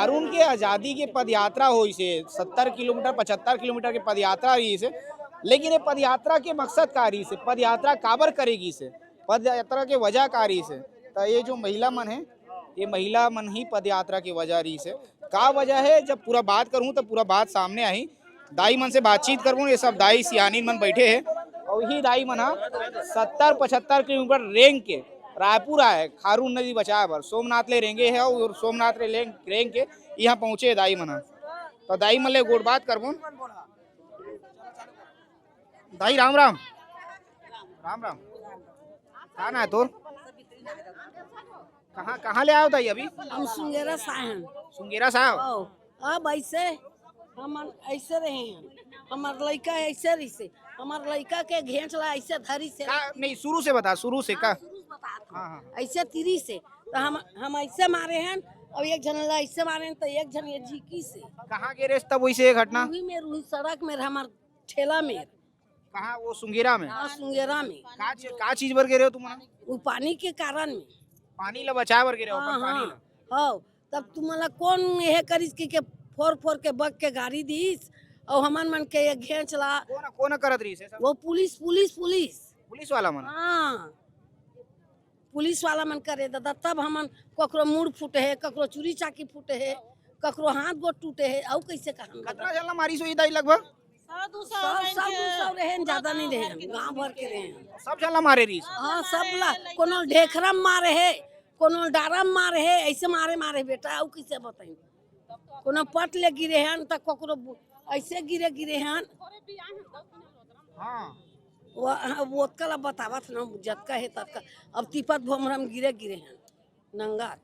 खारून के आज़ादी के पद यात्रा हुई से 70 किलोमीटर 75 किलोमीटर के पद यात्रा रही से, लेकिन ये पद यात्रा के मकसद का रही से, पद यात्रा काबर करेगी से, पद यात्रा के वजह का रही से। तो ये जो महिला मन है, ये महिला मन ही पद यात्रा की वजह रही से। का वजह है, जब पूरा बात करूं तो पूरा बात सामने आई, दाई मन से बातचीत करूं। ये सब दाई सियानी मन बैठे हैं और यही दाई मन 70-75 किलोमीटर रेंग के रायपुर आए खारून नदी बचाए बर, सोमनाथ ले रेंगे है और सोमनाथ ले रेंग के यहाँ पहुंचे दाई मन। तो दाई मन ले गोड़ बात करबो। दाई राम राम। राम राम। कहाँ ना है तोर? कहाँ ले आओ दाई अभी? हम सुंगेरा साहन। सुंगेरा साहब। अब ऐसे हम ऐसे रहे हैं, हमार लड़का ऐसे रही से, हमार लड़का के घेंच ला ऐसे धरी से। नहीं, शुरू से बता, शुरू से का। हाँ, ऐसे तिरी से तो हम ऐसे मारे हैं और एक जन ला ऐसे मारे हैं तो एक जन ये झीकी से। कहाँ गिरे तब वैसे ये घटना? रूही सड़क में हमार ठेला में। कहाँ? वो सुंगेरा में? हाँ, सुंगेरा में। का चीज बर गिरे हो तुम? वो पानी के कारण में। पानी ला बचाए बर गिरे हो? हाँ, तब तुम्हारा कौन यह करिस के फोर के बग के गाड़ी दीस और हमान मन के ये घेंच ला। कौन करत रही से? वो पुलिस वाला मन। हाँ, पुलिस वाला मन करे दादा। तब हमन ककरो मुड़ फूटे है, ककरो चूड़ी चाकी फूटे है, ककरो हाथ गोड़ टूटे है। और कैसे कहा कितना जल्ला मारी सोई दाई? लगभग 100 रहे, ज्यादा नहीं रहे, गांव भर के रहे। सब जल्ला मारे रही? हाँ, सब ला। कोनो ढेखरम मारे है, कोनो डारम मारे है, ऐसे मारे बेटा। और कैसे बताई? कोनो पट ले गिरे हैं तो ककरो ऐसे गिरे हैं। हाँ, वो कला बतावत ना जतका है ततका। अब तिपत भोमरम गिरे हैं नंगा।